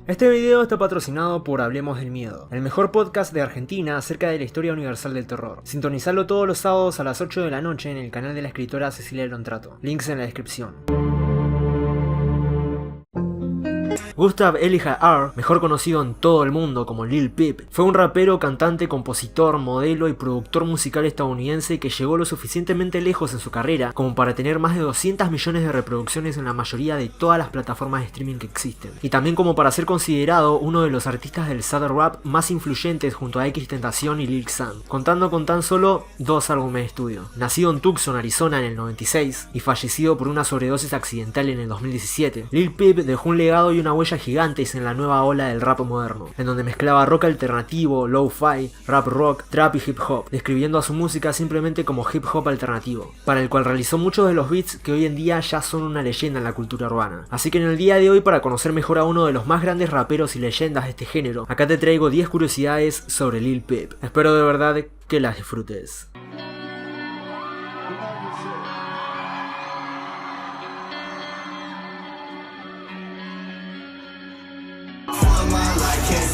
Este video está patrocinado por Hablemos del Miedo, el mejor podcast de Argentina acerca de la historia universal del terror. Sintonizalo todos los sábados a las 8 de la noche en el canal de la escritora Cecilia Lontrato. Links en la descripción. Gustav Eilinger, mejor conocido en todo el mundo como Lil Peep, fue un rapero, cantante, compositor, modelo y productor musical estadounidense que llegó lo suficientemente lejos en su carrera como para tener más de 200 millones de reproducciones en la mayoría de todas las plataformas de streaming que existen, y también como para ser considerado uno de los artistas del sad rap más influyentes junto a XXXTentacion y Lil Xan, contando con tan solo 2 álbumes de estudio. Nacido en Tucson, Arizona en el 96 y fallecido por una sobredosis accidental en el 2017, Lil Peep dejó un legado y una huella gigantes en la nueva ola del rap moderno, en donde mezclaba rock alternativo, lo-fi, rap rock, trap y hip hop, describiendo a su música simplemente como hip hop alternativo, para el cual realizó muchos de los beats que hoy en día ya son una leyenda en la cultura urbana. Así que en el día de hoy, para conocer mejor a uno de los más grandes raperos y leyendas de este género, acá te traigo 10 curiosidades sobre Lil Peep. Espero de verdad que las disfrutes.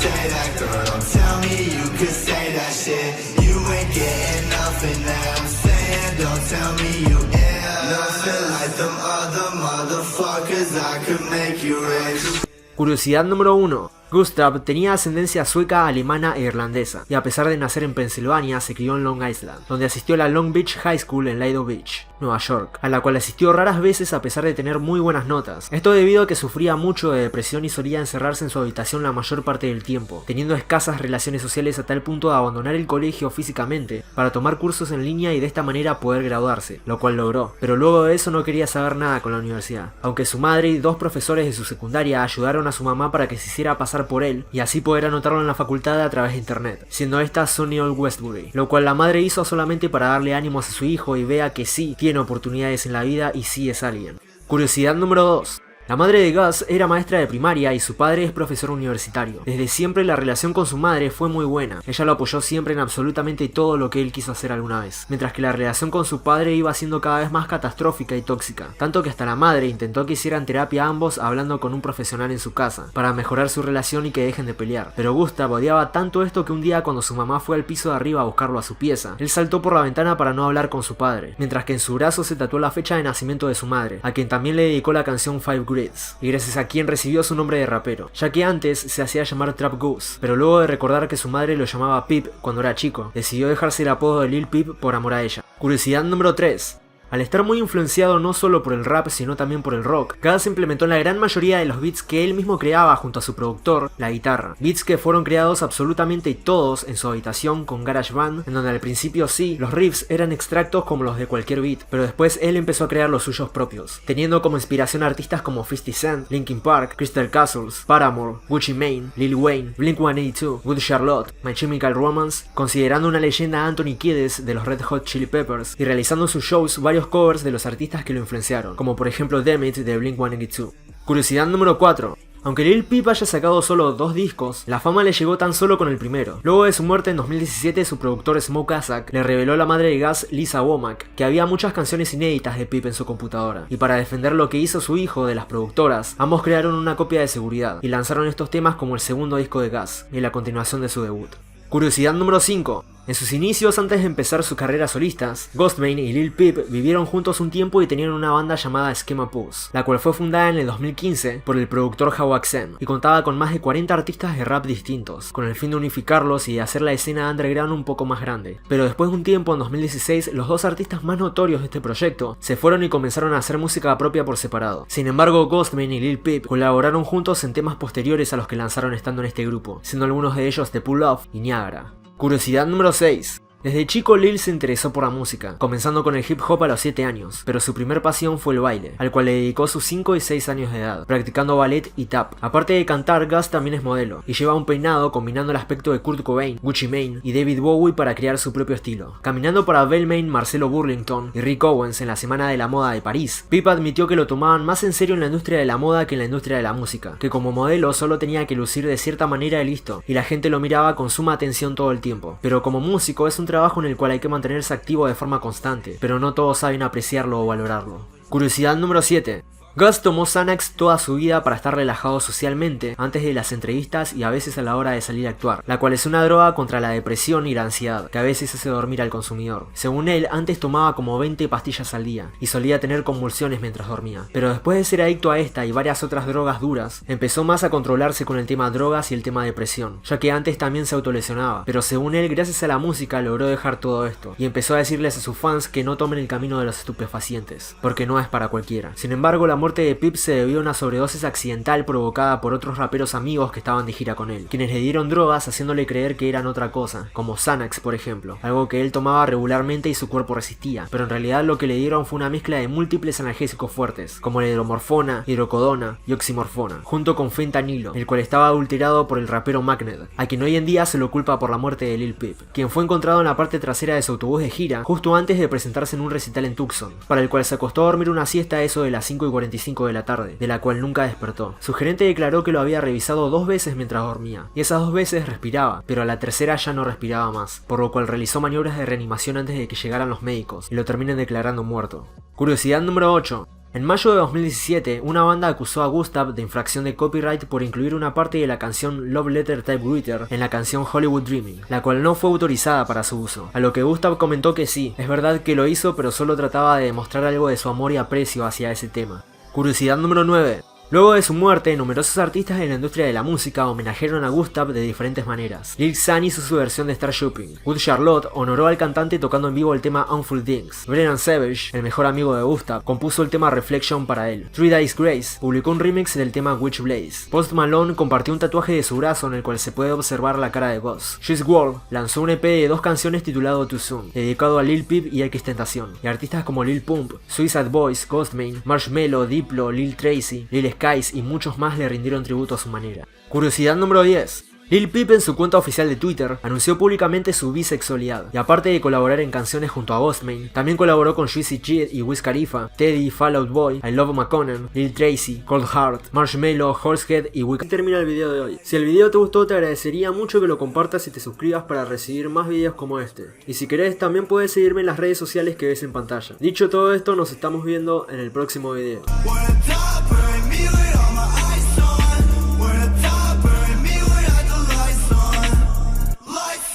Say that, girl, don't tell me you could say that shit. You ain't getting nothing that I'm saying. Don't tell me you ain't nothing like them other motherfuckers. I could make you rich. Curiosidad número 1. Gustav tenía ascendencia sueca, alemana e irlandesa, y a pesar de nacer en Pensilvania, se crió en Long Island, donde asistió a la Long Beach High School en Lido Beach, Nueva York, a la cual asistió raras veces a pesar de tener muy buenas notas. Esto debido a que sufría mucho de depresión y solía encerrarse en su habitación la mayor parte del tiempo, teniendo escasas relaciones sociales a tal punto de abandonar el colegio físicamente para tomar cursos en línea y de esta manera poder graduarse, lo cual logró, pero luego de eso no quería saber nada con la universidad, aunque su madre y 2 profesores de su secundaria ayudaron a su mamá para que se hiciera pasar por él y así poder anotarlo en la facultad a través de internet, siendo esta Sonny Old Westbury, lo cual la madre hizo solamente para darle ánimos a su hijo y vea que sí tiene oportunidades en la vida y sí es alguien. Curiosidad número 2. La madre de Gus era maestra de primaria y su padre es profesor universitario. Desde siempre la relación con su madre fue muy buena. Ella lo apoyó siempre en absolutamente todo lo que él quiso hacer alguna vez. Mientras que la relación con su padre iba siendo cada vez más catastrófica y tóxica. Tanto que hasta la madre intentó que hicieran terapia ambos hablando con un profesional en su casa, para mejorar su relación y que dejen de pelear. Pero Gustav odiaba tanto esto que un día cuando su mamá fue al piso de arriba a buscarlo a su pieza, él saltó por la ventana para no hablar con su padre. Mientras que en su brazo se tatuó la fecha de nacimiento de su madre, a quien también le dedicó la canción Five Grids, y gracias a quien recibió su nombre de rapero, ya que antes se hacía llamar Trap Goose, pero luego de recordar que su madre lo llamaba Peep cuando era chico, decidió dejarse el apodo de Lil Peep por amor a ella. Curiosidad número 3. Al estar muy influenciado no solo por el rap sino también por el rock, Gus implementó la gran mayoría de los beats que él mismo creaba junto a su productor, la guitarra. Beats que fueron creados absolutamente todos en su habitación con GarageBand, en donde al principio sí, los riffs eran extractos como los de cualquier beat, pero después él empezó a crear los suyos propios, teniendo como inspiración artistas como 50 Cent, Linkin Park, Crystal Castles, Paramore, Gucci Mane, Lil Wayne, Blink-182, Good Charlotte, My Chemical Romance, considerando una leyenda a Anthony Kiedis de los Red Hot Chili Peppers y realizando sus shows varios covers de los artistas que lo influenciaron, como por ejemplo Damn It de Blink-182. Curiosidad número 4. Aunque Lil Peep haya sacado solo 2 discos, la fama le llegó tan solo con el primero. Luego de su muerte en 2017, su productor Smoke Azak le reveló a la madre de Gus, Lisa Womack, que había muchas canciones inéditas de Peep en su computadora. Y para defender lo que hizo su hijo de las productoras, ambos crearon una copia de seguridad y lanzaron estos temas como el segundo disco de Gus y la continuación de su debut. Curiosidad número 5. En sus inicios, antes de empezar sus carreras solistas, Ghostmane y Lil Peep vivieron juntos un tiempo y tenían una banda llamada Schema Pulse, la cual fue fundada en el 2015 por el productor Hawak Sen y contaba con más de 40 artistas de rap distintos, con el fin de unificarlos y de hacer la escena underground un poco más grande. Pero después de un tiempo, en 2016, los 2 artistas más notorios de este proyecto se fueron y comenzaron a hacer música propia por separado. Sin embargo, Ghostmane y Lil Peep colaboraron juntos en temas posteriores a los que lanzaron estando en este grupo, siendo algunos de ellos The Pull Off y Niagara. Curiosidad número 6. Desde chico Lil se interesó por la música, comenzando con el hip hop a los 7 años, pero su primer pasión fue el baile, al cual le dedicó sus 5 y 6 años de edad, practicando ballet y tap. Aparte de cantar, Gus también es modelo, y lleva un peinado combinando el aspecto de Kurt Cobain, Gucci Mane y David Bowie para crear su propio estilo. Caminando para Balmain, Marcelo Burlington y Rick Owens en la Semana de la Moda de París, Peep admitió que lo tomaban más en serio en la industria de la moda que en la industria de la música, que como modelo solo tenía que lucir de cierta manera y listo, y la gente lo miraba con suma atención todo el tiempo. Pero como músico es un trabajo en el cual hay que mantenerse activo de forma constante, pero no todos saben apreciarlo o valorarlo. Curiosidad número 7. Gus tomó Xanax toda su vida para estar relajado socialmente, antes de las entrevistas y a veces a la hora de salir a actuar, la cual es una droga contra la depresión y la ansiedad, que a veces hace dormir al consumidor. Según él, antes tomaba como 20 pastillas al día, y solía tener convulsiones mientras dormía. Pero después de ser adicto a esta y varias otras drogas duras, empezó más a controlarse con el tema drogas y el tema depresión, ya que antes también se autolesionaba. Pero según él, gracias a la música logró dejar todo esto, y empezó a decirles a sus fans que no tomen el camino de los estupefacientes, porque no es para cualquiera. Sin embargo, la muerte de Pip se debió a una sobredosis accidental provocada por otros raperos amigos que estaban de gira con él, quienes le dieron drogas haciéndole creer que eran otra cosa, como Xanax por ejemplo, algo que él tomaba regularmente y su cuerpo resistía, pero en realidad lo que le dieron fue una mezcla de múltiples analgésicos fuertes, como la hidromorfona, hidrocodona y oximorfona, junto con fentanilo, el cual estaba adulterado por el rapero Magnet, a quien hoy en día se lo culpa por la muerte de Lil Peep, quien fue encontrado en la parte trasera de su autobús de gira justo antes de presentarse en un recital en Tucson, para el cual se acostó a dormir una siesta a eso de las 5:45 de la tarde, de la cual nunca despertó. Su gerente declaró que lo había revisado 2 veces mientras dormía, y esas 2 veces respiraba, pero a la tercera ya no respiraba más, por lo cual realizó maniobras de reanimación antes de que llegaran los médicos y lo terminen declarando muerto. Curiosidad número 8. En mayo de 2017, una banda acusó a Gustav de infracción de copyright por incluir una parte de la canción Love Letter Typewriter en la canción Hollywood Dreaming, la cual no fue autorizada para su uso, a lo que Gustav comentó que sí, es verdad que lo hizo pero solo trataba de demostrar algo de su amor y aprecio hacia ese tema. Curiosidad número 9. Luego de su muerte, numerosos artistas de la industria de la música homenajearon a Gustav de diferentes maneras. Lil Xan hizo su versión de Star Shopping. Good Charlotte honoró al cantante tocando en vivo el tema Unful Things. Brennan Savage, el mejor amigo de Gustav, compuso el tema Reflection para él. 3 Days Grace publicó un remix del tema Witch Blaze. Post Malone compartió un tatuaje de su brazo en el cual se puede observar la cara de Gus. Juice WRLD lanzó un EP de 2 canciones titulado Too Soon, dedicado a Lil Peep y XXXTentacion. Y artistas como Lil Pump, Suicide Boys, Ghostman, Marshmello, Diplo, Lil Tracy, Lil Skies y muchos más le rindieron tributo a su manera. Curiosidad número 10. Lil Peep en su cuenta oficial de Twitter anunció públicamente su bisexualidad, y aparte de colaborar en canciones junto a Ghostman, también colaboró con Juicy J y Wiz Khalifa, Teddy, Fall Out Boy, I Love McConnell, Lil Tracy, Cold Heart, Marshmello, Horsehead y Wiz. Termina el video de hoy. Si el video te gustó, te agradecería mucho que lo compartas y te suscribas para recibir más videos como este. Y si querés, también puedes seguirme en las redes sociales que ves en pantalla. Dicho todo esto, nos estamos viendo en el próximo video.